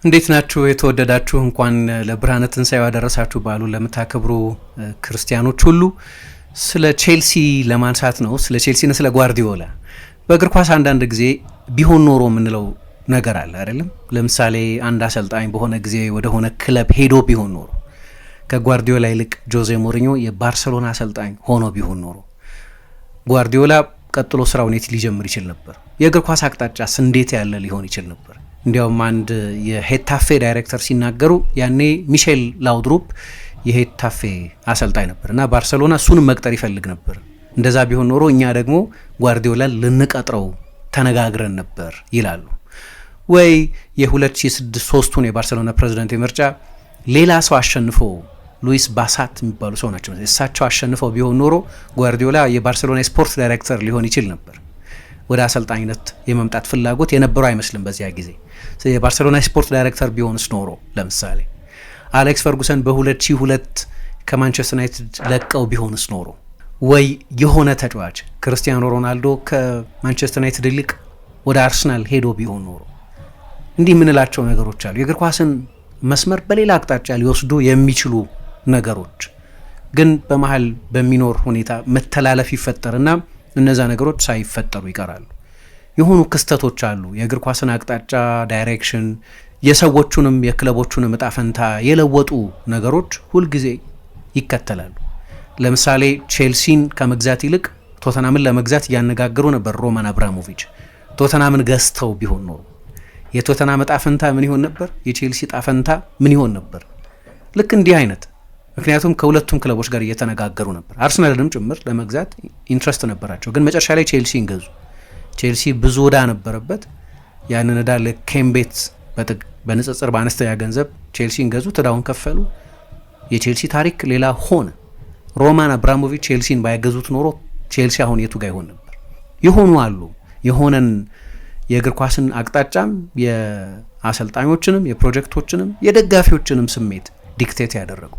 እንዴት ናችሁ የተወደዳችሁ? እንኳን ለብርሃነ ትንሣኤው ያደረሳችሁ በዓሉ ለምታከብሩ ክርስቲያኖች ሁሉ። ስለ ቼልሲ ለማንሳት ነው፣ ስለ ቼልሲና ስለ ጓርዲዮላ። በእግር ኳስ አንዳንድ ጊዜ ቢሆን ኖሮ የምንለው ነገር አለ አይደለም? ለምሳሌ አንድ አሰልጣኝ በሆነ ጊዜ ወደሆነ ክለብ ሄዶ ቢሆን ኖሮ፣ ከጓርዲዮላ ይልቅ ጆዜ ሞሪኞ የባርሰሎና አሰልጣኝ ሆኖ ቢሆን ኖሮ ጓርዲዮላ ቀጥሎ ስራውን የት ሊጀምር ይችል ነበር? የእግር ኳስ አቅጣጫስ እንዴት ያለ ሊሆን ይችል ነበር? እንዲያውም አንድ የሄታፌ ዳይሬክተር ሲናገሩ ያኔ ሚሼል ላውድሩፕ የሄታፌ አሰልጣኝ ነበር እና ባርሰሎና እሱንም መቅጠር ይፈልግ ነበር። እንደዛ ቢሆን ኖሮ እኛ ደግሞ ጓርዲዮላን ልንቀጥረው ተነጋግረን ነበር ይላሉ። ወይ የ2006-3ቱን የባርሰሎና ፕሬዚዳንት ምርጫ ሌላ ሰው አሸንፎ ሉዊስ ባሳት የሚባሉ ሰው ናቸው፣ እሳቸው አሸንፈው ቢሆን ኖሮ ጓርዲዮላ የባርሰሎና የስፖርት ዳይሬክተር ሊሆን ይችል ነበር። ወደ አሰልጣኝነት የመምጣት ፍላጎት የነበረው አይመስልም በዚያ ጊዜ። የባርሰሎና ስፖርት ዳይሬክተር ቢሆንስ ኖሮ ለምሳሌ አሌክስ ፈርጉሰን በ2002 ከማንቸስተር ዩናይትድ ለቀው ቢሆንስ ኖሮ፣ ወይ የሆነ ተጫዋች ክርስቲያኖ ሮናልዶ ከማንቸስተር ዩናይትድ ይልቅ ወደ አርሰናል ሄዶ ቢሆን ኖሮ፣ እንዲህ የምንላቸው ነገሮች አሉ። የእግር ኳስን መስመር በሌላ አቅጣጫ ሊወስዱ የሚችሉ ነገሮች ግን በመሀል በሚኖር ሁኔታ መተላለፍ ይፈጠርና እነዛ ነገሮች ሳይፈጠሩ ይቀራሉ። የሆኑ ክስተቶች አሉ የእግር ኳስን አቅጣጫ ዳይሬክሽን፣ የሰዎቹንም የክለቦቹንም እጣ ፈንታ የለወጡ ነገሮች ሁልጊዜ ይከተላሉ። ለምሳሌ ቼልሲን ከመግዛት ይልቅ ቶተናምን ለመግዛት እያነጋገሩ ነበር ሮማን አብራሞቪች። ቶተናምን ገዝተው ቢሆን ኖሮ የቶተናም እጣ ፈንታ ምን ይሆን ነበር? የቼልሲ እጣ ፈንታ ምን ይሆን ነበር? ልክ እንዲህ አይነት ምክንያቱም ከሁለቱም ክለቦች ጋር እየተነጋገሩ ነበር። አርሰናልንም ጭምር ለመግዛት ኢንትረስት ነበራቸው፣ ግን መጨረሻ ላይ ቼልሲን ገዙ። ቼልሲ ብዙ ዕዳ ነበረበት። ያንን ዕዳ ለኬምቤት በንጽጽር በአነስተኛ ገንዘብ ቼልሲን ገዙ፣ ዕዳውን ከፈሉ። የቼልሲ ታሪክ ሌላ ሆነ። ሮማን አብራሞቪች ቼልሲን ባይገዙት ኖሮ ቼልሲ አሁን የቱ ጋር ይሆን ነበር? የሆኑ አሉ የሆነን የእግር ኳስን አቅጣጫም የአሰልጣኞችንም የፕሮጀክቶችንም የደጋፊዎችንም ስሜት ዲክቴት ያደረጉ።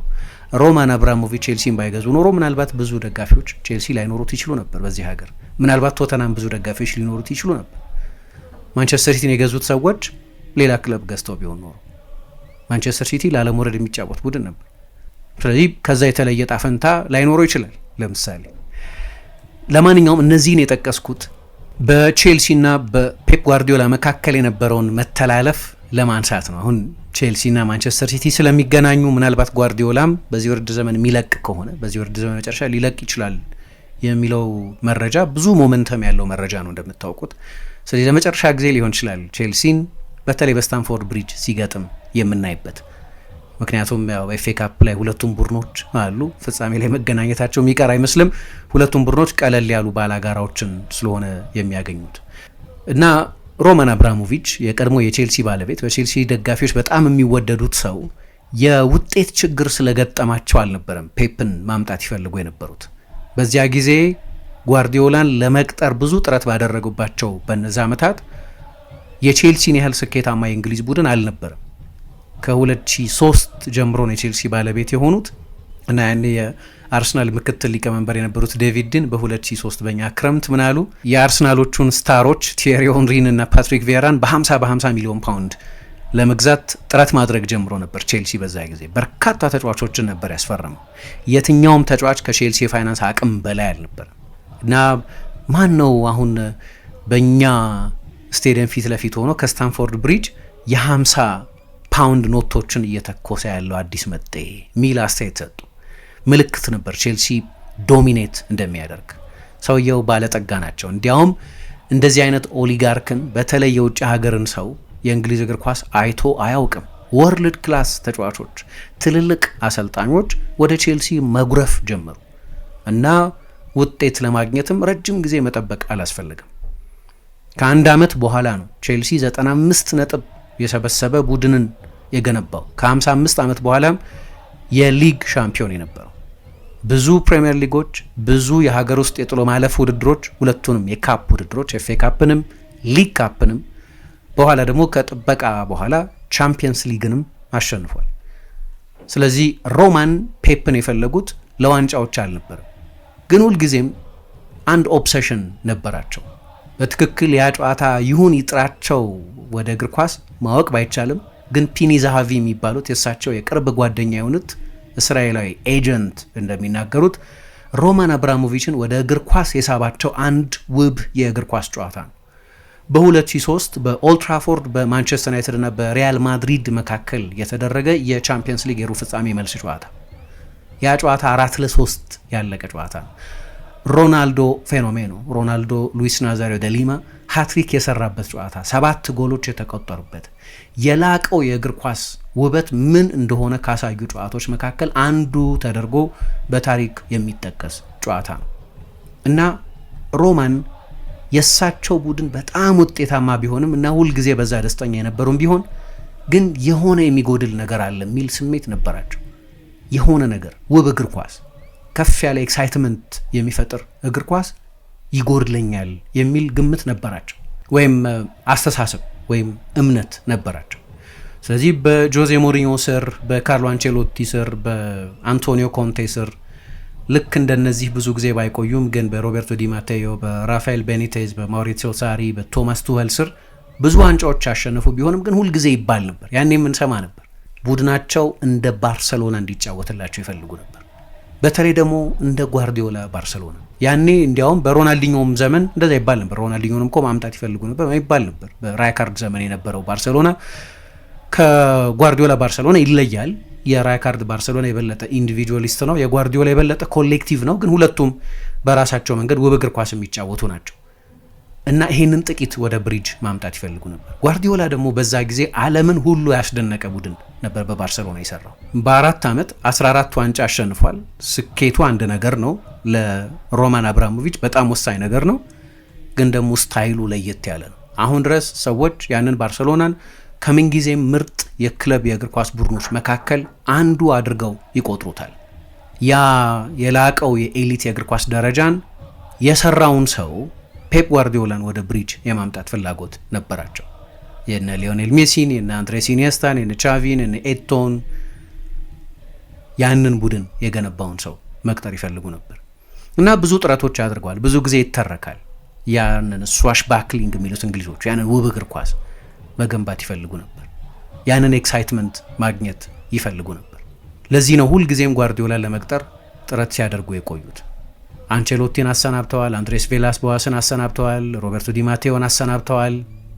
ሮማን አብራሞቪች ቼልሲን ባይገዙ ኖሮ ምናልባት ብዙ ደጋፊዎች ቼልሲ ላይኖሩት ይችሉ ነበር በዚህ ሀገር። ምናልባት ቶተናም ብዙ ደጋፊዎች ሊኖሩት ይችሉ ነበር። ማንቸስተር ሲቲን የገዙት ሰዎች ሌላ ክለብ ገዝተው ቢሆን ኖሮ ማንቸስተር ሲቲ ላለመውረድ የሚጫወት ቡድን ነበር። ስለዚህ ከዛ የተለየ ጣፈንታ ላይኖረው ይችላል ለምሳሌ። ለማንኛውም እነዚህን የጠቀስኩት በቼልሲና በፔፕ ጓርዲዮላ መካከል የነበረውን መተላለፍ ለማንሳት ነው። አሁን ቼልሲና ማንቸስተር ሲቲ ስለሚገናኙ ምናልባት ጓርዲዮላም በዚህ ውድድር ዘመን የሚለቅ ከሆነ በዚህ ውድድር ዘመን መጨረሻ ሊለቅ ይችላል የሚለው መረጃ ብዙ ሞመንተም ያለው መረጃ ነው እንደምታውቁት። ስለዚህ ለመጨረሻ ጊዜ ሊሆን ይችላል ቼልሲን በተለይ በስታንፎርድ ብሪጅ ሲገጥም የምናይበት። ምክንያቱም ያው ኤፍ ኤ ካፕ ላይ ሁለቱም ቡድኖች አሉ፣ ፍጻሜ ላይ መገናኘታቸው የሚቀር አይመስልም። ሁለቱም ቡድኖች ቀለል ያሉ ባላጋራዎችን ስለሆነ የሚያገኙት እና ሮማን አብራሞቪች የቀድሞ የቼልሲ ባለቤት፣ በቼልሲ ደጋፊዎች በጣም የሚወደዱት ሰው የውጤት ችግር ስለገጠማቸው አልነበረም ፔፕን ማምጣት ይፈልጉ የነበሩት። በዚያ ጊዜ ጓርዲዮላን ለመቅጠር ብዙ ጥረት ባደረጉባቸው በነዛ ዓመታት የቼልሲን ያህል ስኬታማ የእንግሊዝ ቡድን አልነበረም። ከ2003 ጀምሮ ነው የቼልሲ ባለቤት የሆኑት እና ያኔ የአርሰናል ምክትል ሊቀመንበር የነበሩት ዴቪድ ዲን በ2003 በኛ ክረምት ምናሉ የአርሰናሎቹን ስታሮች ቲየሪ ኦንሪን እና ፓትሪክ ቪየራን በ50 ሚሊዮን ፓውንድ ለመግዛት ጥረት ማድረግ ጀምሮ ነበር ቼልሲ። በዛ ጊዜ በርካታ ተጫዋቾችን ነበር ያስፈረመው። የትኛውም ተጫዋች ከቼልሲ የፋይናንስ አቅም በላይ አልነበረም እና ማን ነው አሁን በእኛ ስቴዲየም ፊት ለፊት ሆኖ ከስታንፎርድ ብሪጅ የ50 ፓውንድ ኖቶችን እየተኮሰ ያለው አዲስ መጤ ሚል አስተያየት ሰጡ። ምልክት ነበር ቼልሲ ዶሚኔት እንደሚያደርግ። ሰውየው ባለጠጋ ናቸው። እንዲያውም እንደዚህ አይነት ኦሊጋርክን በተለይ የውጭ ሀገርን ሰው የእንግሊዝ እግር ኳስ አይቶ አያውቅም። ወርልድ ክላስ ተጫዋቾች፣ ትልልቅ አሰልጣኞች ወደ ቼልሲ መጉረፍ ጀመሩ እና ውጤት ለማግኘትም ረጅም ጊዜ መጠበቅ አላስፈልግም። ከአንድ ዓመት በኋላ ነው ቼልሲ 95 ነጥብ የሰበሰበ ቡድንን የገነባው። ከ55 ዓመት በኋላም የሊግ ሻምፒዮን የነበረው። ብዙ ፕሪሚየር ሊጎች፣ ብዙ የሀገር ውስጥ የጥሎ ማለፍ ውድድሮች፣ ሁለቱንም የካፕ ውድድሮች ኤፍ ኤ ካፕንም ሊግ ካፕንም፣ በኋላ ደግሞ ከጥበቃ በኋላ ቻምፒየንስ ሊግንም አሸንፏል። ስለዚህ ሮማን ፔፕን የፈለጉት ለዋንጫዎች አልነበረም፣ ግን ሁልጊዜም አንድ ኦብሴሽን ነበራቸው። በትክክል ያ ጨዋታ ይሁን ይጥራቸው ወደ እግር ኳስ ማወቅ ባይቻልም ግን ፒኒ ዛሃቪ የሚባሉት የእሳቸው የቅርብ ጓደኛ የሆኑት እስራኤላዊ ኤጀንት እንደሚናገሩት ሮማን አብራሞቪችን ወደ እግር ኳስ የሳባቸው አንድ ውብ የእግር ኳስ ጨዋታ ነው። በ2003 በኦልትራፎርድ በማንቸስተር ዩናይትድ እና በሪያል ማድሪድ መካከል የተደረገ የቻምፒየንስ ሊግ የሩብ ፍጻሜ መልስ ጨዋታ። ያ ጨዋታ 4-3 ያለቀ ጨዋታ ነው። ሮናልዶ ፌኖሜኖ ሮናልዶ ሉዊስ ናዛሪዮ ደ ሊማ ሃትሪክ የሰራበት ጨዋታ፣ 7 ጎሎች የተቆጠሩበት የላቀው የእግር ኳስ ውበት ምን እንደሆነ ካሳዩ ጨዋታዎች መካከል አንዱ ተደርጎ በታሪክ የሚጠቀስ ጨዋታ ነው እና ሮማን የእሳቸው ቡድን በጣም ውጤታማ ቢሆንም እና ሁልጊዜ በዛ ደስተኛ የነበሩም ቢሆን ግን የሆነ የሚጎድል ነገር አለ የሚል ስሜት ነበራቸው። የሆነ ነገር ውብ እግር ኳስ፣ ከፍ ያለ ኤክሳይትመንት የሚፈጥር እግር ኳስ ይጎድለኛል የሚል ግምት ነበራቸው፣ ወይም አስተሳሰብ ወይም እምነት ነበራቸው። ስለዚህ በጆዜ ሞሪኞ ስር፣ በካርሎ አንቼሎቲ ስር፣ በአንቶኒዮ ኮንቴ ስር ልክ እንደነዚህ ብዙ ጊዜ ባይቆዩም ግን በሮቤርቶ ዲ ማቴዮ፣ በራፋኤል ቤኒቴዝ፣ በማውሪሲዮ ሳሪ፣ በቶማስ ቱኸል ስር ብዙ ዋንጫዎች ያሸነፉ ቢሆንም ግን ሁልጊዜ ይባል ነበር፣ ያኔ የምንሰማ ነበር፣ ቡድናቸው እንደ ባርሰሎና እንዲጫወትላቸው ይፈልጉ ነበር። በተለይ ደግሞ እንደ ጓርዲዮላ ባርሰሎና። ያኔ እንዲያውም በሮናልዲኞም ዘመን እንደዛ ይባል ነበር። ሮናልዲኞንም እኮ ማምጣት ይፈልጉ ነበር ይባል ነበር። በራይካርድ ዘመን የነበረው ባርሰሎና ከጓርዲዮላ ባርሰሎና ይለያል። የራይካርድ ባርሰሎና የበለጠ ኢንዲቪጁዋሊስት ነው፣ የጓርዲዮላ የበለጠ ኮሌክቲቭ ነው። ግን ሁለቱም በራሳቸው መንገድ ውብ እግር ኳስ የሚጫወቱ ናቸው እና ይህንን ጥቂት ወደ ብሪጅ ማምጣት ይፈልጉ ነበር። ጓርዲዮላ ደግሞ በዛ ጊዜ ዓለምን ሁሉ ያስደነቀ ቡድን ነበር በባርሰሎና የሰራው። በ4 ዓመት 14 ዋንጫ አሸንፏል። ስኬቱ አንድ ነገር ነው፣ ለሮማን አብራሞቪች በጣም ወሳኝ ነገር ነው። ግን ደግሞ ስታይሉ ለየት ያለ ነው። አሁን ድረስ ሰዎች ያንን ባርሰሎናን ከምንጊዜ ምርጥ የክለብ የእግር ኳስ ቡድኖች መካከል አንዱ አድርገው ይቆጥሩታል። ያ የላቀው የኤሊት የእግር ኳስ ደረጃን የሰራውን ሰው ፔፕ ጓርዲዮላን ወደ ብሪጅ የማምጣት ፍላጎት ነበራቸው። የነ ሊዮኔል ሜሲን፣ የነ አንድሬስ ኢኒየስታን፣ የነ ቻቪን፣ የነ ኤቶን ያንን ቡድን የገነባውን ሰው መቅጠር ይፈልጉ ነበር እና ብዙ ጥረቶች አድርገዋል። ብዙ ጊዜ ይተረካል። ያንን ስዋሽ ባክሊንግ የሚሉት እንግሊዞቹ ያንን ውብ እግር ኳስ መገንባት ይፈልጉ ነበር። ያንን ኤክሳይትመንት ማግኘት ይፈልጉ ነበር። ለዚህ ነው ሁልጊዜም ጓርዲዮላን ለመቅጠር ጥረት ሲያደርጉ የቆዩት። አንቸሎቲን አሰናብተዋል፣ አንድሬስ ቬላስ ቦዋስን አሰናብተዋል፣ ሮቤርቶ ዲ ማቴዮን አሰናብተዋል።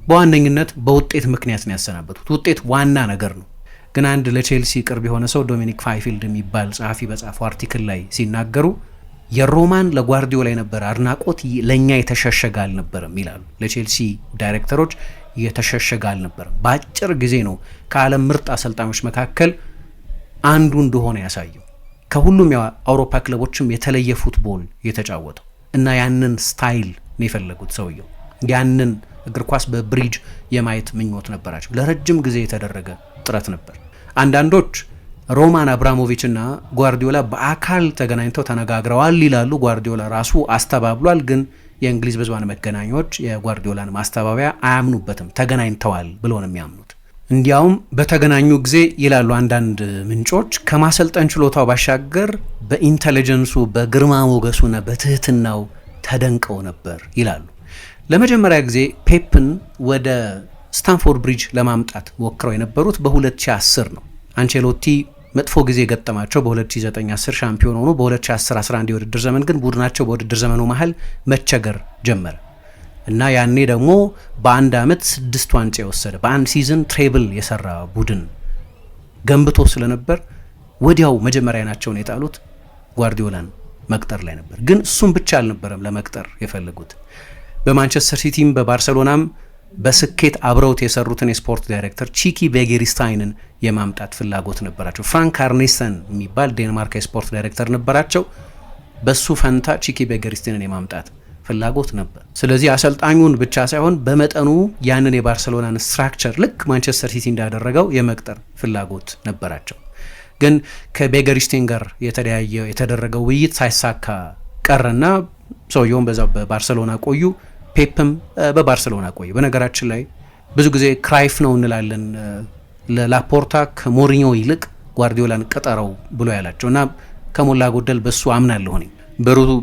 በዋነኝነት በውጤት ምክንያት ነው ያሰናበቱት። ውጤት ዋና ነገር ነው። ግን አንድ ለቼልሲ ቅርብ የሆነ ሰው ዶሚኒክ ፋይፊልድ የሚባል ጸሐፊ በጻፈው አርቲክል ላይ ሲናገሩ የሮማን ለጓርዲዮላ የነበረ አድናቆት ለእኛ የተሸሸገ አልነበረም ይላሉ። ለቼልሲ ዳይሬክተሮች የተሸሸገ አልነበረም። በአጭር ጊዜ ነው ከዓለም ምርጥ አሰልጣኞች መካከል አንዱ እንደሆነ ያሳየው። ከሁሉም የአውሮፓ ክለቦችም የተለየ ፉትቦል የተጫወተው እና ያንን ስታይል ነው የፈለጉት ሰውየው። ያንን እግር ኳስ በብሪጅ የማየት ምኞት ነበራቸው። ለረጅም ጊዜ የተደረገ ጥረት ነበር። አንዳንዶች ሮማን አብራሞቪች እና ጓርዲዮላ በአካል ተገናኝተው ተነጋግረዋል ይላሉ። ጓርዲዮላ ራሱ አስተባብሏል። ግን የእንግሊዝ ብዙሃን መገናኛዎች የጓርዲዮላን ማስተባበያ አያምኑበትም። ተገናኝተዋል ብሎ ነው የሚያምኑት። እንዲያውም በተገናኙ ጊዜ ይላሉ አንዳንድ ምንጮች ከማሰልጠን ችሎታው ባሻገር በኢንተሊጀንሱ፣ በግርማ ሞገሱና በትህትናው ተደንቀው ነበር ይላሉ። ለመጀመሪያ ጊዜ ፔፕን ወደ ስታንፎርድ ብሪጅ ለማምጣት ሞክረው የነበሩት በ2010 ነው። አንቸሎቲ መጥፎ ጊዜ ገጠማቸው። በ2009-10 ሻምፒዮን ሆኖ በ2010-11 የውድድር ዘመን ግን ቡድናቸው በውድድር ዘመኑ መሀል መቸገር ጀመረ እና ያኔ ደግሞ በአንድ ዓመት 6 ዋንጫ የወሰደ በአንድ ሲዝን ትሬብል የሰራ ቡድን ገንብቶ ስለነበር ወዲያው መጀመሪያ ናቸውን የጣሉት ጓርዲዮላን መቅጠር ላይ ነበር። ግን እሱም ብቻ አልነበረም ለመቅጠር የፈለጉት። በማንቸስተር ሲቲም በባርሰሎናም በስኬት አብረውት የሰሩትን የስፖርት ዳይሬክተር ቺኪ ቤጌሪስታይንን የማምጣት ፍላጎት ነበራቸው። ፍራንክ አርኔሰን የሚባል ዴንማርክ የስፖርት ዳይሬክተር ነበራቸው። በሱ ፈንታ ቺኪ ቤጌሪስታይንን የማምጣት ፍላጎት ነበር። ስለዚህ አሰልጣኙን ብቻ ሳይሆን በመጠኑ ያንን የባርሰሎናን ስትራክቸር ልክ ማንቸስተር ሲቲ እንዳደረገው የመቅጠር ፍላጎት ነበራቸው። ግን ከቤጌሪስታይን ጋር የተደረገው ውይይት ሳይሳካ ቀረና ሰውየውም በዛው በባርሰሎና ቆዩ። ፔፕም በባርሰሎና ቆየ። በነገራችን ላይ ብዙ ጊዜ ክራይፍ ነው እንላለን ለላፖርታ ከሞሪኞ ይልቅ ጓርዲዮላን ቀጠረው ብሎ ያላቸው እና ከሞላ ጎደል በሱ አምናለሁ።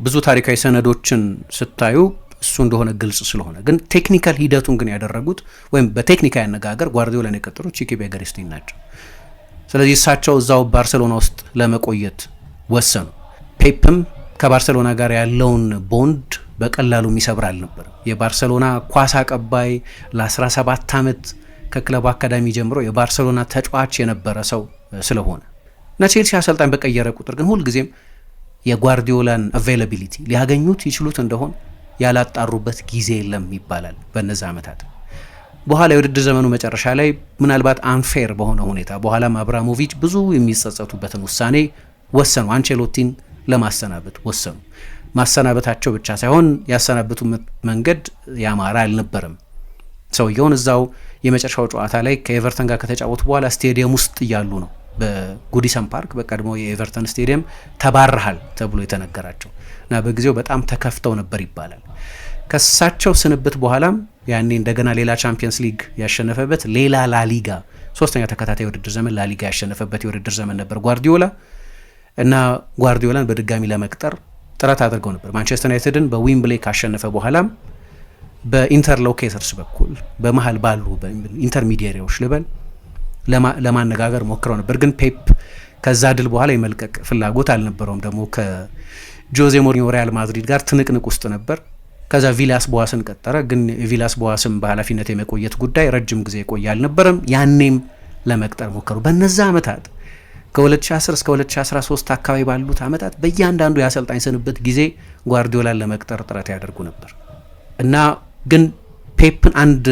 ብዙ ታሪካዊ ሰነዶችን ስታዩ እሱ እንደሆነ ግልጽ ስለሆነ፣ ግን ቴክኒካል ሂደቱን ግን ያደረጉት ወይም በቴክኒካዊ አነጋገር ጓርዲዮላን የቀጠሩት ቺኪ ቤገርስቲን ናቸው። ስለዚህ እሳቸው እዛው ባርሴሎና ውስጥ ለመቆየት ወሰኑ። ፔፕም ከባርሴሎና ጋር ያለውን ቦንድ በቀላሉ የሚሰብር አልነበርም። የባርሴሎና ኳስ አቀባይ ለ17 ዓመት ከክለቡ አካዳሚ ጀምሮ የባርሴሎና ተጫዋች የነበረ ሰው ስለሆነ እና ቼልሲ አሰልጣኝ በቀየረ ቁጥር ግን ሁልጊዜም የጓርዲዮላን አቬይላቢሊቲ ሊያገኙት ይችሉት እንደሆን ያላጣሩበት ጊዜ የለም ይባላል። በነዛ ዓመታት በኋላ የውድድር ዘመኑ መጨረሻ ላይ ምናልባት አንፌር በሆነ ሁኔታ በኋላም አብራሞቪች ብዙ የሚጸጸቱበትን ውሳኔ ወሰኑ። አንቼሎቲን ለማሰናበት ወሰኑ። ማሰናበታቸው ብቻ ሳይሆን ያሰናበቱበት መንገድ ያማረ አልነበረም። ሰውየውን እዛው የመጨረሻው ጨዋታ ላይ ከኤቨርተን ጋር ከተጫወቱ በኋላ ስቴዲየም ውስጥ እያሉ ነው በጉዲሰን ፓርክ በቀድሞ የኤቨርተን ስቴዲየም ተባረሃል ተብሎ የተነገራቸው እና በጊዜው በጣም ተከፍተው ነበር ይባላል። ከሳቸው ስንብት በኋላም ያኔ እንደገና ሌላ ቻምፒየንስ ሊግ ያሸነፈበት ሌላ ላሊጋ ሶስተኛ ተከታታይ የውድድር ዘመን ላሊጋ ያሸነፈበት የውድድር ዘመን ነበር ጓርዲዮላ እና ጓርዲዮላን በድጋሚ ለመቅጠር ጥረት አድርገው ነበር። ማንቸስተር ዩናይትድን በዊምብሌ ካሸነፈ በኋላም በኢንተርሎኬተርስ በኩል በመሀል ባሉ ኢንተርሚዲየሪዎች ልበል ለማነጋገር ሞክረው ነበር። ግን ፔፕ ከዛ ድል በኋላ የመልቀቅ ፍላጎት አልነበረውም። ደግሞ ከጆዜ ሞሪኞ ሪያል ማድሪድ ጋር ትንቅንቅ ውስጥ ነበር። ከዛ ቪላስ ቦዋስን ቀጠረ። ግን ቪላስ ቦዋስም በኃላፊነት የመቆየት ጉዳይ ረጅም ጊዜ የቆየ አልነበረም። ያኔም ለመቅጠር ሞከሩ። በነዛ ዓመታት ከ2010 እስከ 2013 አካባቢ ባሉት ዓመታት በእያንዳንዱ የአሰልጣኝ ስንብት ጊዜ ጓርዲዮላን ለመቅጠር ጥረት ያደርጉ ነበር እና ግን ፔፕን አንድ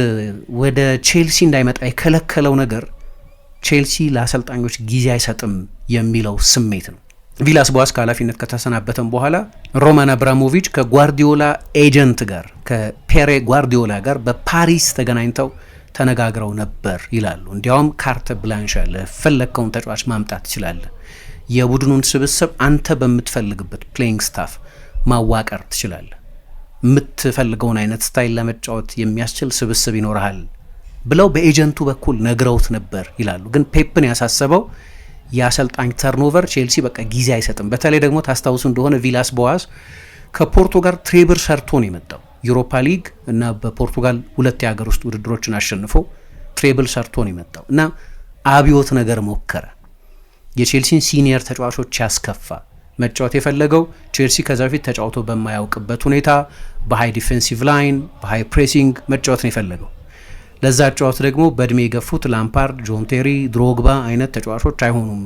ወደ ቼልሲ እንዳይመጣ የከለከለው ነገር ቼልሲ ለአሰልጣኞች ጊዜ አይሰጥም የሚለው ስሜት ነው። ቪላስ ቦዋስ ከኃላፊነት ከተሰናበተም በኋላ ሮማን አብራሞቪች ከጓርዲዮላ ኤጀንት ጋር ከፔሬ ጓርዲዮላ ጋር በፓሪስ ተገናኝተው ተነጋግረው ነበር ይላሉ። እንዲያውም ካርተ ብላንሽ አለ፣ ፈለግከውን ተጫዋች ማምጣት ትችላለህ፣ የቡድኑን ስብስብ አንተ በምትፈልግበት ፕሌይንግ ስታፍ ማዋቀር ትችላለህ፣ የምትፈልገውን አይነት ስታይል ለመጫወት የሚያስችል ስብስብ ይኖርሃል ብለው በኤጀንቱ በኩል ነግረውት ነበር ይላሉ። ግን ፔፕን ያሳሰበው የአሰልጣኝ ተርኖቨር ቼልሲ በቃ ጊዜ አይሰጥም። በተለይ ደግሞ ታስታውሱ እንደሆነ ቪላስ ቦዋስ ከፖርቶ ጋር ትሬብል ሰርቶ ነው የመጣው። ዩሮፓ ሊግ እና በፖርቱጋል ሁለት የሀገር ውስጥ ውድድሮችን አሸንፎ ትሬብል ሰርቶ ነው የመጣው እና አብዮት ነገር ሞከረ። የቼልሲን ሲኒየር ተጫዋቾች ያስከፋ መጫወት የፈለገው ቼልሲ ከዛ በፊት ተጫውቶ በማያውቅበት ሁኔታ በሃይ ዲፌንሲቭ ላይን በሃይ ፕሬሲንግ መጫወት ነው የፈለገው። ለዛ ጨዋታ ደግሞ በእድሜ የገፉት ላምፓርድ፣ ጆን ቴሪ፣ ድሮግባ አይነት ተጫዋቾች አይሆኑም፣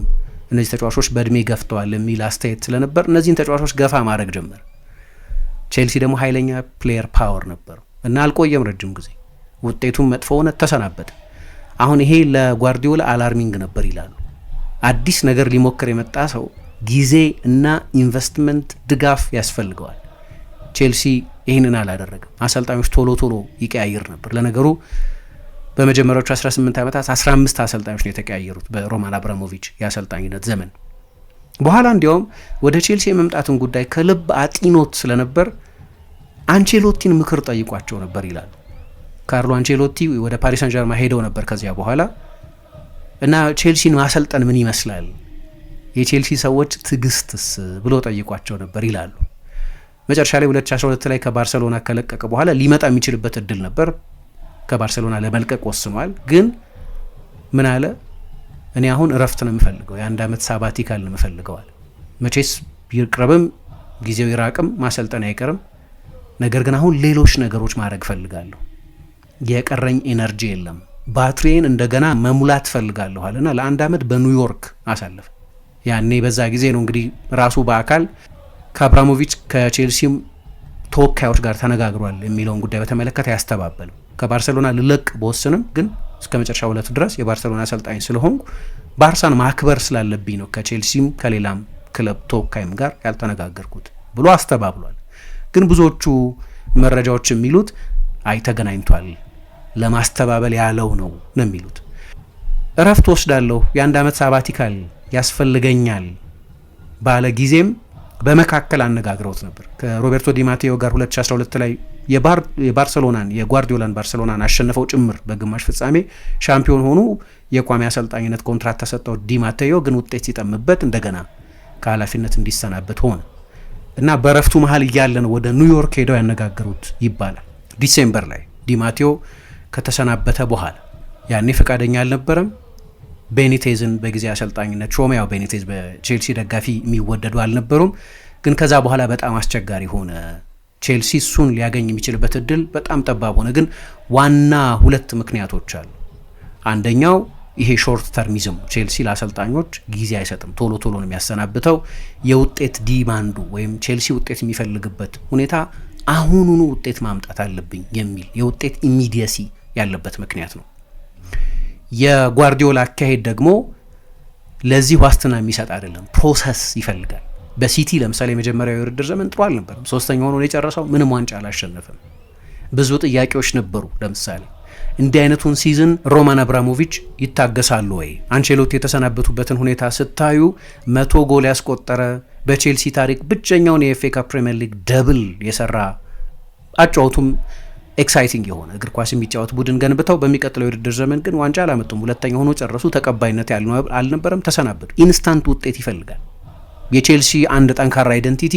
እነዚህ ተጫዋቾች በእድሜ ገፍተዋል የሚል አስተያየት ስለነበር እነዚህን ተጫዋቾች ገፋ ማድረግ ጀመር። ቼልሲ ደግሞ ኃይለኛ ፕሌየር ፓወር ነበር እና አልቆየም ረጅም ጊዜ፣ ውጤቱም መጥፎ ሆነ፣ ተሰናበተ። አሁን ይሄ ለጓርዲዮላ አላርሚንግ ነበር ይላሉ። አዲስ ነገር ሊሞክር የመጣ ሰው ጊዜ እና ኢንቨስትመንት ድጋፍ ያስፈልገዋል። ቼልሲ ይህንን አላደረገም። አሰልጣኞች ቶሎ ቶሎ ይቀያይር ነበር። ለነገሩ በመጀመሪያዎቹ 18 ዓመታት 15 አሰልጣኞች ነው የተቀያየሩት በሮማን አብራሞቪች የአሰልጣኝነት ዘመን። በኋላ እንዲያውም ወደ ቼልሲ የመምጣትን ጉዳይ ከልብ አጢኖት ስለነበር አንቼሎቲን ምክር ጠይቋቸው ነበር ይላሉ። ካርሎ አንቼሎቲ ወደ ፓሪስ ሳን ጀርማ ሄደው ነበር ከዚያ በኋላ እና ቼልሲን ማሰልጠን ምን ይመስላል፣ የቼልሲ ሰዎች ትዕግስትስ ብሎ ጠይቋቸው ነበር ይላሉ። መጨረሻ ላይ 2012 ላይ ከባርሰሎና ከለቀቀ በኋላ ሊመጣ የሚችልበት እድል ነበር። ከባርሰሎና ለመልቀቅ ወስኗል። ግን ምን አለ፣ እኔ አሁን እረፍት ነው የምፈልገው፣ የአንድ ዓመት ሳባቲካል ነው የምፈልገዋል። መቼስ ይቅረብም ጊዜው ይራቅም ማሰልጠን አይቀርም፣ ነገር ግን አሁን ሌሎች ነገሮች ማድረግ ፈልጋለሁ፣ የቀረኝ ኤነርጂ የለም፣ ባትሪዬን እንደገና መሙላት ፈልጋለሁ አለና ለአንድ ዓመት በኒውዮርክ አሳለፈ። ያኔ በዛ ጊዜ ነው እንግዲህ ራሱ በአካል ከአብራሞቪች ከቼልሲም ተወካዮች ጋር ተነጋግሯል የሚለውን ጉዳይ በተመለከተ ያስተባበለው። ከባርሰሎና ልለቅ በወስንም ግን እስከ መጨረሻው ዕለት ድረስ የባርሰሎና አሰልጣኝ ስለሆንኩ ባርሳን ማክበር ስላለብኝ ነው ከቼልሲም ከሌላም ክለብ ተወካይም ጋር ያልተነጋገርኩት ብሎ አስተባብሏል። ግን ብዙዎቹ መረጃዎች የሚሉት አይ ተገናኝቷል፣ ለማስተባበል ያለው ነው የሚሉት። እረፍት ወስዳለሁ፣ የአንድ ዓመት ሳባቲካል ያስፈልገኛል ባለ ጊዜም በመካከል አነጋግረውት ነበር። ከሮቤርቶ ዲማቴዮ ጋር 2012 ላይ የባርሰሎናን የጓርዲዮላን ባርሰሎናን አሸነፈው ጭምር በግማሽ ፍጻሜ ሻምፒዮን ሆኑ። የቋሚ አሰልጣኝነት ኮንትራት ተሰጠው ዲማቴዮ። ግን ውጤት ሲጠምበት እንደገና ከኃላፊነት እንዲሰናበት ሆነ እና በረፍቱ መሀል እያለን ወደ ኒውዮርክ ሄደው ያነጋገሩት ይባላል። ዲሴምበር ላይ ዲማቴዮ ከተሰናበተ በኋላ ያኔ ፈቃደኛ አልነበረም። ቤኒቴዝን በጊዜ አሰልጣኝነት ሾመ። ያው ቤኒቴዝ በቼልሲ ደጋፊ የሚወደዱ አልነበሩም። ግን ከዛ በኋላ በጣም አስቸጋሪ ሆነ። ቼልሲ እሱን ሊያገኝ የሚችልበት እድል በጣም ጠባብ ሆነ። ግን ዋና ሁለት ምክንያቶች አሉ። አንደኛው ይሄ ሾርት ተርሚዝም፣ ቼልሲ ለአሰልጣኞች ጊዜ አይሰጥም፣ ቶሎ ቶሎ ነው የሚያሰናብተው። የውጤት ዲማንዱ ወይም ቼልሲ ውጤት የሚፈልግበት ሁኔታ አሁኑኑ ውጤት ማምጣት አለብኝ የሚል የውጤት ኢሚዲየሲ ያለበት ምክንያት ነው። የጓርዲዮላ አካሄድ ደግሞ ለዚህ ዋስትና የሚሰጥ አይደለም፣ ፕሮሰስ ይፈልጋል። በሲቲ ለምሳሌ የመጀመሪያው የውድድር ዘመን ጥሩ አልነበርም። ሶስተኛ ሆኖ የጨረሰው ምንም ዋንጫ አላሸነፈም። ብዙ ጥያቄዎች ነበሩ። ለምሳሌ እንዲህ አይነቱን ሲዝን ሮማን አብራሞቪች ይታገሳሉ ወይ? አንቼሎቲ የተሰናበቱበትን ሁኔታ ስታዩ 100 ጎል ያስቆጠረ በቼልሲ ታሪክ ብቸኛውን የኤፍኤ ካፕ ፕሪሚየር ሊግ ደብል የሰራ አጫወቱም ኤክሳይቲንግ የሆነ እግር ኳስ የሚጫወት ቡድን ገንብተው በሚቀጥለው የውድድር ዘመን ግን ዋንጫ አላመጡም። ሁለተኛ ሆኖ ጨረሱ። ተቀባይነት ያለው አልነበረም። ተሰናበቱ። ኢንስታንት ውጤት ይፈልጋል። የቼልሲ አንድ ጠንካራ አይደንቲቲ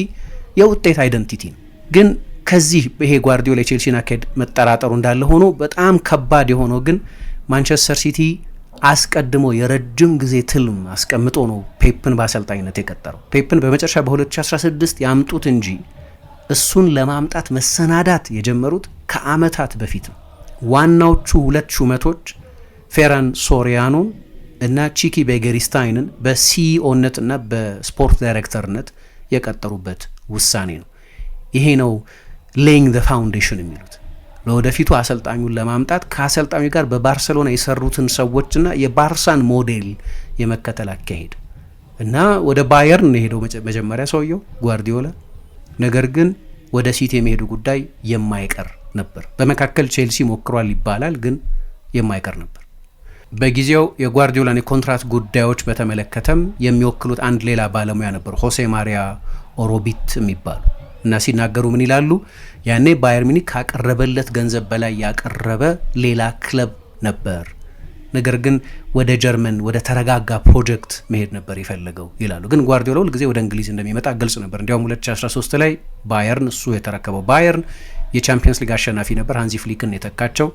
የውጤት አይደንቲቲ ነው። ግን ከዚህ ይሄ ጓርዲዮላ የቼልሲን አካሄድ መጠራጠሩ እንዳለ ሆኖ በጣም ከባድ የሆነው ግን ማንቸስተር ሲቲ አስቀድሞ የረጅም ጊዜ ትልም አስቀምጦ ነው ፔፕን በአሰልጣኝነት የቀጠረው። ፔፕን በመጨረሻ በ2016 ያምጡት እንጂ እሱን ለማምጣት መሰናዳት የጀመሩት ከአመታት በፊት ነው። ዋናዎቹ ሁለት ሹመቶች ፌራን ሶሪያኖን እና ቺኪ ቤጌሪስታይንን በሲኢኦነት እና በስፖርት ዳይሬክተርነት የቀጠሩበት ውሳኔ ነው። ይሄ ነው ሌይንግ ዘ ፋውንዴሽን የሚሉት። ለወደፊቱ አሰልጣኙን ለማምጣት ከአሰልጣኙ ጋር በባርሰሎና የሰሩትን ሰዎችና የባርሳን ሞዴል የመከተል አካሄድ እና ወደ ባየርን የሄደው መጀመሪያ ሰውየው ጓርዲዮላ፣ ነገር ግን ወደ ሲቲ የሚሄዱ ጉዳይ የማይቀር ነበር። በመካከል ቼልሲ ሞክሯል ይባላል፣ ግን የማይቀር ነበር። በጊዜው የጓርዲዮላን የኮንትራት ጉዳዮች በተመለከተም የሚወክሉት አንድ ሌላ ባለሙያ ነበሩ፣ ሆሴ ማሪያ ኦሮቢት የሚባሉ እና ሲናገሩ ምን ይላሉ? ያኔ ባየር ሚኒክ ካቀረበለት ገንዘብ በላይ ያቀረበ ሌላ ክለብ ነበር፣ ነገር ግን ወደ ጀርመን ወደ ተረጋጋ ፕሮጀክት መሄድ ነበር የፈለገው ይላሉ። ግን ጓርዲዮላ ሁል ጊዜ ወደ እንግሊዝ እንደሚመጣ ግልጽ ነበር። እንዲያውም 2013 ላይ ባየርን እሱ የተረከበው ባየርን የቻምፒየንስ ሊግ አሸናፊ ነበር። ሃንዚ ፍሊክን የተካቸው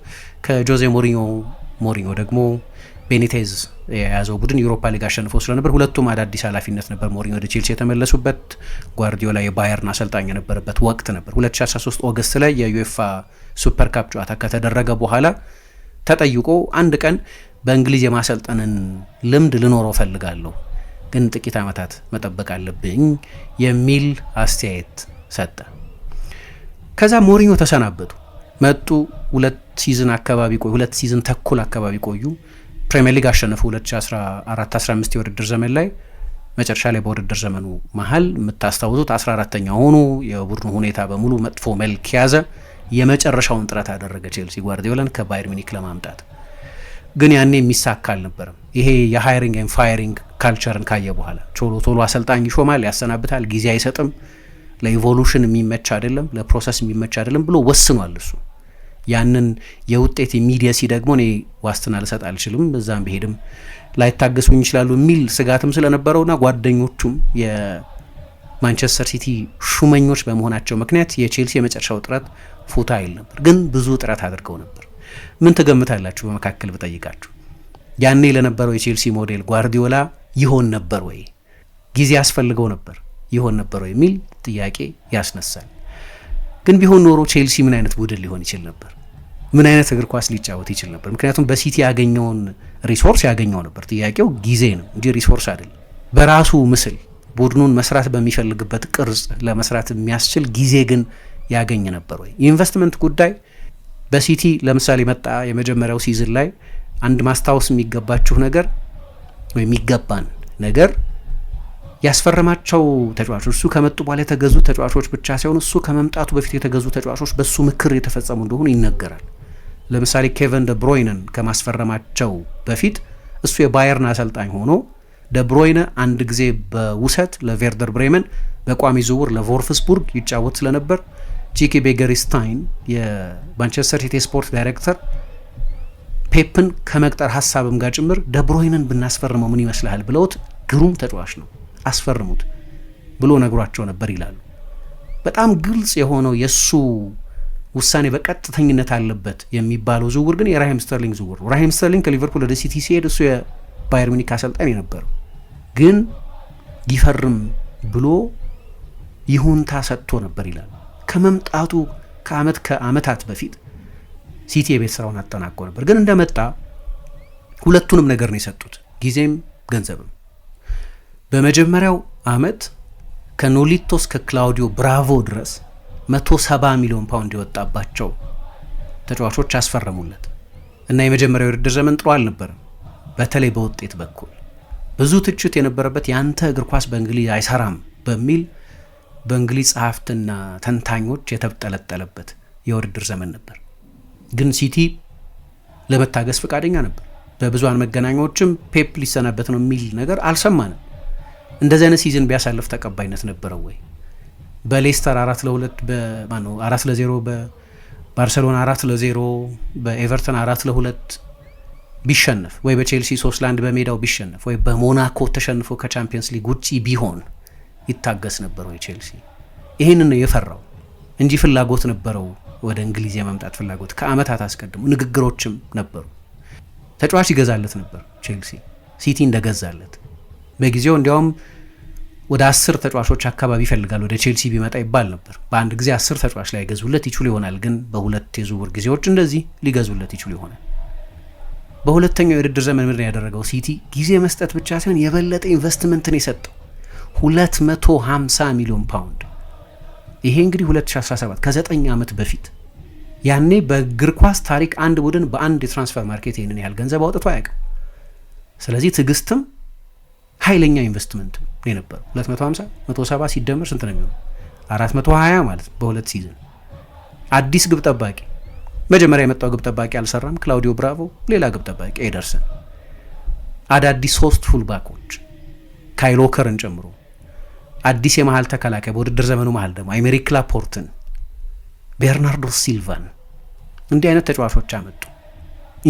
ከጆዜ ሞሪኞ ደግሞ ቤኒቴዝ የያዘው ቡድን ዩሮፓ ሊግ አሸንፎ ስለነበር ሁለቱም አዳዲስ ኃላፊነት ነበር። ሞሪኞ ወደ ቼልሲ የተመለሱበት፣ ጓርዲዮላ የባየርን አሰልጣኝ የነበረበት ወቅት ነበር። 2013 ኦገስት ላይ የዩኤፋ ሱፐር ካፕ ጨዋታ ከተደረገ በኋላ ተጠይቆ አንድ ቀን በእንግሊዝ የማሰልጠንን ልምድ ልኖረው ፈልጋለሁ፣ ግን ጥቂት ዓመታት መጠበቅ አለብኝ የሚል አስተያየት ሰጠ። ከዛ ሞሪኞ ተሰናበቱ፣ መጡ። 2 ሲዝን ተኩል አካባቢ ቆዩ። ፕሪሚየር ሊግ አሸነፉ 2014-15 የውድድር ዘመን ላይ። መጨረሻ ላይ በውድድር ዘመኑ መሀል የምታስታውሱት 14ተኛ ሆኑ። የቡድኑ ሁኔታ በሙሉ መጥፎ መልክ ያዘ። የመጨረሻውን ጥረት አደረገ ቼልሲ ጓርዲዮላን ከባየር ሚኒክ ለማምጣት፣ ግን ያኔ የሚሳካ አልነበረም። ይሄ የሃይሪንግ ኤንድ ፋይሪንግ ካልቸርን ካየ በኋላ ቶሎ አሰልጣኝ ይሾማል፣ ያሰናብታል፣ ጊዜ አይሰጥም፣ ለኢቮሉሽን የሚመች አይደለም፣ ለፕሮሰስ የሚመች አይደለም ብሎ ወስኗል እሱ። ያንን የውጤት ኢሚዲየሲ ደግሞ እኔ ዋስትና ልሰጥ አልችልም፣ በዛም በሄድም ላይታገሱኝ ይችላሉ የሚል ስጋትም ስለነበረውና ጓደኞቹም የማንቸስተር ሲቲ ሹመኞች በመሆናቸው ምክንያት የቼልሲ የመጨረሻው ጥረት ፉታ አይል ነበር። ግን ብዙ ጥረት አድርገው ነበር። ምን ትገምታላችሁ? በመካከል ብጠይቃችሁ ያኔ ለነበረው የቼልሲ ሞዴል ጓርዲዮላ ይሆን ነበር ወይ? ጊዜ ያስፈልገው ነበር ይሆን ነበር ወይ የሚል ጥያቄ ያስነሳል። ግን ቢሆን ኖሮ ቼልሲ ምን አይነት ቡድን ሊሆን ይችል ነበር? ምን አይነት እግር ኳስ ሊጫወት ይችል ነበር? ምክንያቱም በሲቲ ያገኘውን ሪሶርስ ያገኘው ነበር። ጥያቄው ጊዜ ነው እንጂ ሪሶርስ አይደለም። በራሱ ምስል ቡድኑን መስራት በሚፈልግበት ቅርጽ ለመስራት የሚያስችል ጊዜ ግን ያገኝ ነበር ወይ? የኢንቨስትመንት ጉዳይ በሲቲ ለምሳሌ መጣ የመጀመሪያው ሲዝን ላይ አንድ ማስታወስ የሚገባችሁ ነገር ወይ የሚገባን ነገር ያስፈረማቸው ተጫዋቾች እሱ ከመጡ በኋላ የተገዙ ተጫዋቾች ብቻ ሳይሆኑ እሱ ከመምጣቱ በፊት የተገዙ ተጫዋቾች በሱ ምክር የተፈጸሙ እንደሆኑ ይነገራል። ለምሳሌ ኬቨን ደ ብሮይነን ከማስፈረማቸው በፊት እሱ የባየርን አሰልጣኝ ሆኖ ደ ብሮይነ አንድ ጊዜ በውሰት ለቬርደር ብሬመን በቋሚ ዝውውር ለቮልፍስቡርግ ይጫወት ስለነበር ቺኪ ቤገሪስታይን የማንቸስተር ሲቲ ስፖርት ዳይሬክተር ፔፕን ከመቅጠር ሀሳብም ጋር ጭምር ደ ብሮይነን ብናስፈርመው ምን ይመስልሃል ብለውት ግሩም ተጫዋች ነው አስፈርሙት ብሎ ነግሯቸው ነበር ይላሉ። በጣም ግልጽ የሆነው የሱ ውሳኔ በቀጥተኝነት አለበት የሚባለው ዝውውር ግን የራሂም ስተርሊንግ ዝውውር ነው። ራሂም ስተርሊንግ ከሊቨርፑል ወደ ሲቲ ሲሄድ እሱ የባየር ሚኒክ አሰልጣኝ የነበረው ግን ይፈርም ብሎ ይሁንታ ሰጥቶ ነበር ይላል። ከመምጣቱ ከአመታት በፊት ሲቲ የቤት ስራውን አጠናቆ ነበር። ግን እንደመጣ ሁለቱንም ነገር ነው የሰጡት፣ ጊዜም ገንዘብም። በመጀመሪያው አመት ከኖሊቶ እስከ ክላውዲዮ ብራቮ ድረስ 170 ሚሊዮን ፓውንድ የወጣባቸው ተጫዋቾች አስፈረሙለት እና የመጀመሪያው የውድድር ዘመን ጥሩ አልነበረም። በተለይ በውጤት በኩል ብዙ ትችት የነበረበት ያንተ እግር ኳስ በእንግሊዝ አይሰራም በሚል በእንግሊዝ ጸሐፍትና ተንታኞች የተጠለጠለበት የውድድር ዘመን ነበር። ግን ሲቲ ለመታገስ ፈቃደኛ ነበር። በብዙሃን መገናኛዎችም ፔፕ ሊሰናበት ነው የሚል ነገር አልሰማንም። እንደዚህ አይነት ሲዝን ቢያሳልፍ ተቀባይነት ነበረው ወይ? በሌስተር 4-2 4-0 በባርሴሎና 4-0 በኤቨርተን 4-2 ቢሸነፍ ወይ በቼልሲ 3-1 በሜዳው ቢሸነፍ ወይ በሞናኮ ተሸንፎ ከቻምፒየንስ ሊግ ውጪ ቢሆን ይታገስ ነበር ወይ ቼልሲ? ይህንን ነው የፈራው እንጂ ፍላጎት ነበረው ወደ እንግሊዝ የመምጣት ፍላጎት ከአመታት አስቀድሞ ንግግሮችም ነበሩ። ተጫዋች ይገዛለት ነበር ቼልሲ፣ ሲቲ እንደገዛለት በጊዜው እንዲያውም ወደ 10 ተጫዋቾች አካባቢ ይፈልጋል ወደ ቼልሲ ቢመጣ ይባል ነበር። በአንድ ጊዜ 10 ተጫዋች ላይ ገዙለት ይችሉ ይሆናል፣ ግን በሁለት የዝውውር ጊዜዎች እንደዚህ ሊገዙለት ይችሉ ይሆናል። በሁለተኛው የውድድር ዘመን ምንድን ያደረገው ሲቲ ጊዜ መስጠት ብቻ ሳይሆን የበለጠ ኢንቨስትመንትን የሰጠው 250 ሚሊዮን ፓውንድ። ይሄ እንግዲህ 2017 ከ9 ዓመት በፊት ያኔ በእግር ኳስ ታሪክ አንድ ቡድን በአንድ የትራንስፈር ማርኬት ይህንን ያህል ገንዘብ አውጥቶ አያውቅም። ስለዚህ ትዕግስትም ኃይለኛ ኢንቨስትመንት ነው የነበረው። 250 170 ሲደመር ስንት ነው የሚሆነው? 420 ማለት ነው በሁለት ሲዝን። አዲስ ግብ ጠባቂ፣ መጀመሪያ የመጣው ግብ ጠባቂ አልሰራም፣ ክላውዲዮ ብራቮ፣ ሌላ ግብ ጠባቂ ኤደርሰን፣ አዳዲስ 3 ፉልባኮች ካይል ዎከርን ጨምሮ፣ አዲስ የመሃል ተከላካይ በውድድር ዘመኑ መሃል ደግሞ አሜሪክ ላፖርትን፣ ቤርናርዶ ሲልቫን፣ እንዲህ አይነት ተጫዋቾች አመጡ።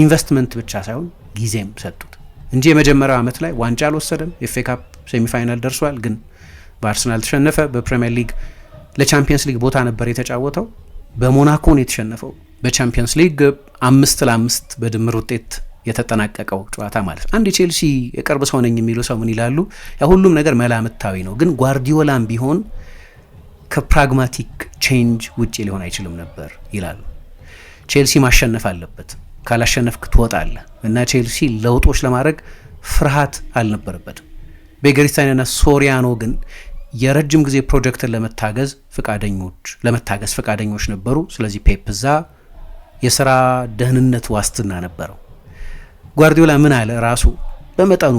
ኢንቨስትመንት ብቻ ሳይሆን ጊዜም ሰጡት እንጂ የመጀመሪያው ዓመት ላይ ዋንጫ አልወሰደም። የኤፍኤ ካፕ ሴሚፋይናል ደርሷል፣ ግን በአርሰናል ተሸነፈ። በፕሪሚየር ሊግ ለቻምፒየንስ ሊግ ቦታ ነበር የተጫወተው፣ በሞናኮ ነው የተሸነፈው። በቻምፒየንስ ሊግ 5-5 በድምር ውጤት የተጠናቀቀው ጨዋታ ማለት ነው። አንድ የቼልሲ የቅርብ ሰው ነኝ የሚሉ ሰው ምን ይላሉ? ያ ሁሉም ነገር መላምታዊ ነው፣ ግን ጓርዲዮላም ቢሆን ከፕራግማቲክ ቼንጅ ውጪ ሊሆን አይችልም ነበር ይላሉ። ቼልሲ ማሸነፍ አለበት፣ ካላሸነፍክ ትወጣለህ እና ቼልሲ ለውጦች ለማድረግ ፍርሃት አልነበረበትም። ቤገሪስታይንና ሶሪያኖ ግን የረጅም ጊዜ ፕሮጀክትን ለመታገዝ ፈቃደኞች ነበሩ። ስለዚህ ፔፕ እዛ የስራ ደህንነት ዋስትና ነበረው። ጓርዲዮላ ምን አለ ራሱ በመጠኑ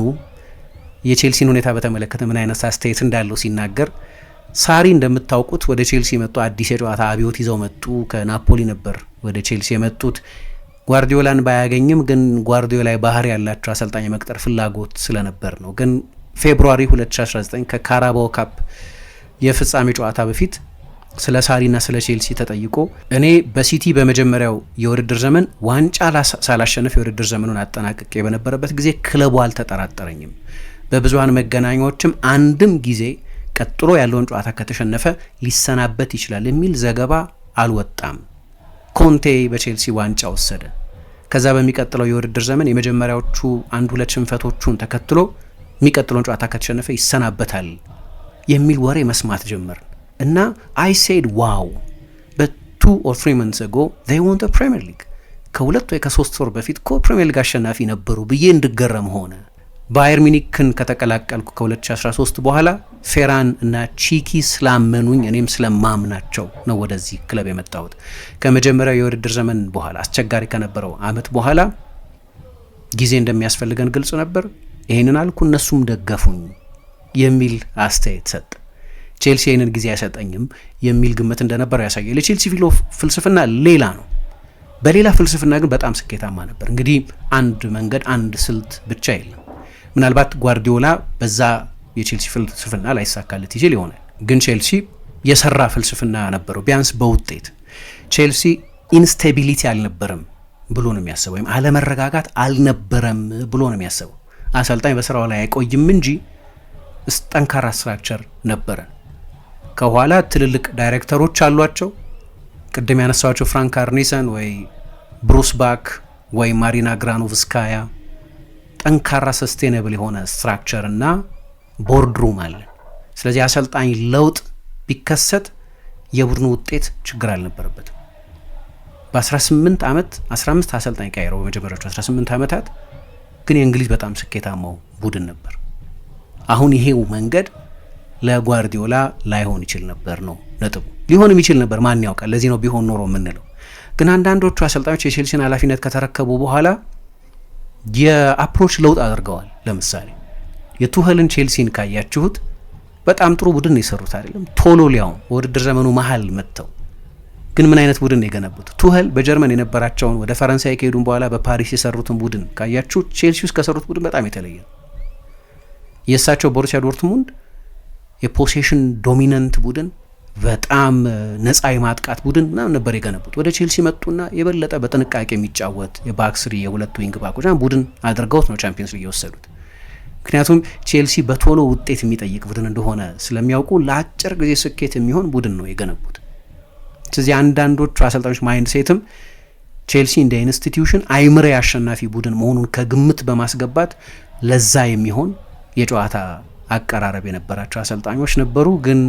የቼልሲን ሁኔታ በተመለከተ ምን አይነት አስተያየት እንዳለው ሲናገር፣ ሳሪ እንደምታውቁት ወደ ቼልሲ መጡ፣ አዲስ የጨዋታ አብዮት ይዘው መጡ። ከናፖሊ ነበር ወደ ቼልሲ የመጡት። ጓርዲዮላን ባያገኝም ግን ጓርዲዮላ ባህሪ ያላቸው አሰልጣኝ መቅጠር ፍላጎት ስለነበር ነው። ግን ፌብሩዋሪ 2019 ከካራባኦ ካፕ የፍጻሜ ጨዋታ በፊት ስለ ሳሪና ስለ ቼልሲ ተጠይቆ እኔ በሲቲ በመጀመሪያው የውድድር ዘመን ዋንጫ ሳላሸነፍ የውድድር ዘመኑን አጠናቅቄ በነበረበት ጊዜ ክለቡ አልተጠራጠረኝም። በብዙሃን መገናኛዎችም አንድም ጊዜ ቀጥሎ ያለውን ጨዋታ ከተሸነፈ ሊሰናበት ይችላል የሚል ዘገባ አልወጣም። ኮንቴ በቼልሲ ዋንጫ ወሰደ። ከዛ በሚቀጥለው የውድድር ዘመን የመጀመሪያዎቹ 1-2 ሽንፈቶቹን ተከትሎ የሚቀጥለውን ጨዋታ ከተሸነፈ ይሰናበታል የሚል ወሬ መስማት ጀመር እና አይ ሴድ ዋው but 2 or 3 months ago they won the Premier League ከ2 ወይ ከ3 ወር በፊት ፕሪሚየር ሊግ አሸናፊ ነበሩ ብዬ እንድገረም ሆነ። ባየር ሚኒክን ከተቀላቀልኩ ከ2013 በኋላ ፌራን እና ቺኪ ስላመኑኝ እኔም ስለማምናቸው ነው ወደዚህ ክለብ የመጣሁት። ከመጀመሪያው የውድድር ዘመን በኋላ አስቸጋሪ ከነበረው አመት በኋላ ጊዜ እንደሚያስፈልገን ግልጽ ነበር። ይሄንን አልኩ፣ እነሱም ደገፉኝ የሚል አስተያየት ሰጠ። ቼልሲ ይሄንን ጊዜ አይሰጠኝም የሚል ግምት እንደነበር ያሳያል። የቼልሲ ፍልስፍና ሌላ ነው። በሌላ ፍልስፍና ግን በጣም ስኬታማ ነበር። እንግዲህ አንድ መንገድ አንድ ስልት ብቻ የለም። ምናልባት ጓርዲዮላ በዛ የቼልሲ ፍልስፍና ላይሳካለት ይችል ይሆናል፣ ግን ቼልሲ የሰራ ፍልስፍና ነበረው። ቢያንስ በውጤት ቼልሲ ኢንስቴቢሊቲ አልነበረም ብሎ ነው የሚያስበው፣ ወይም አለመረጋጋት አልነበረም ብሎ ነው የሚያስበው። አሰልጣኝ በስራው ላይ አይቆይም እንጂ ጠንካራ ስትራክቸር ነበረ። ከኋላ ትልልቅ ዳይሬክተሮች አሏቸው። ቅድም ያነሳዋቸው ፍራንክ አርኔሰን ወይ ብሩስ ባክ ወይ ማሪና ግራኖቭስካያ ጠንካራ ሰስቴነብል የሆነ ስትራክቸር እና ቦርድሩም አለ። ስለዚህ አሰልጣኝ ለውጥ ቢከሰት የቡድኑ ውጤት ችግር አልነበረበትም። በ18 ዓመት 15 አሰልጣኝ ቀይረው በመጀመሪያዎቹ 18 ዓመታት ግን የእንግሊዝ በጣም ስኬታማው ቡድን ነበር። አሁን ይሄው መንገድ ለጓርዲዮላ ላይሆን ይችል ነበር ነው ነጥቡ። ሊሆንም ይችል ነበር፣ ማን ያውቃል። ለዚህ ነው ቢሆን ኖሮ የምንለው። ግን አንዳንዶቹ አሰልጣኞች የቼልሲን ኃላፊነት ከተረከቡ በኋላ የአፕሮች ለውጥ አድርገዋል። ለምሳሌ የቱኸልን ቼልሲን ካያችሁት በጣም ጥሩ ቡድን የሰሩት አይደለም፣ ቶሎ ሊያውም በውድድር ዘመኑ መሀል መጥተው። ግን ምን አይነት ቡድን የገነቡት? ቱኸል በጀርመን የነበራቸውን ወደ ፈረንሳይ ከሄዱም በኋላ በፓሪስ የሰሩትን ቡድን ካያችሁት ቼልሲ ውስጥ ከሰሩት ቡድን በጣም የተለየ ነው። የእሳቸው ቦሩሲያ ዶርትሙንድ የፖሴሽን ዶሚናንት ቡድን፣ በጣም ነፃ የማጥቃት ቡድን ምናምን ነበር የገነቡት። ወደ ቼልሲ መጡና የበለጠ በጥንቃቄ የሚጫወት የባክስሪ የሁለት ዊንግ ባኮች ቡድን አድርገውት ነው ቻምፒየንስ ሊግ የወሰዱት። ምክንያቱም ቼልሲ በቶሎ ውጤት የሚጠይቅ ቡድን እንደሆነ ስለሚያውቁ ለአጭር ጊዜ ስኬት የሚሆን ቡድን ነው የገነቡት። ስለዚህ አንዳንዶቹ አሰልጣኞች ማይንድ ሴትም ቼልሲ እንደ ኢንስቲትዩሽን አይምሬ አሸናፊ ቡድን መሆኑን ከግምት በማስገባት ለዛ የሚሆን የጨዋታ አቀራረብ የነበራቸው አሰልጣኞች ነበሩ። ግን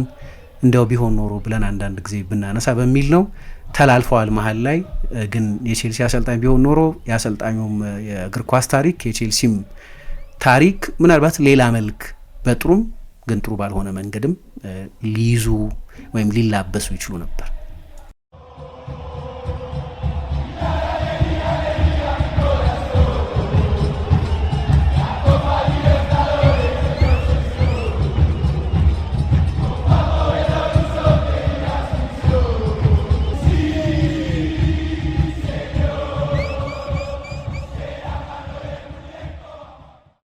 እንደው ቢሆን ኖሮ ብለን አንዳንድ ጊዜ ብናነሳ በሚል ነው። ተላልፈዋል መሀል ላይ። ግን የቼልሲ አሰልጣኝ ቢሆን ኖሮ የአሰልጣኙም የእግር ኳስ ታሪክ የቼልሲም ታሪክ ምናልባት ሌላ መልክ በጥሩም ግን ጥሩ ባልሆነ መንገድም ሊይዙ ወይም ሊላበሱ ይችሉ ነበር።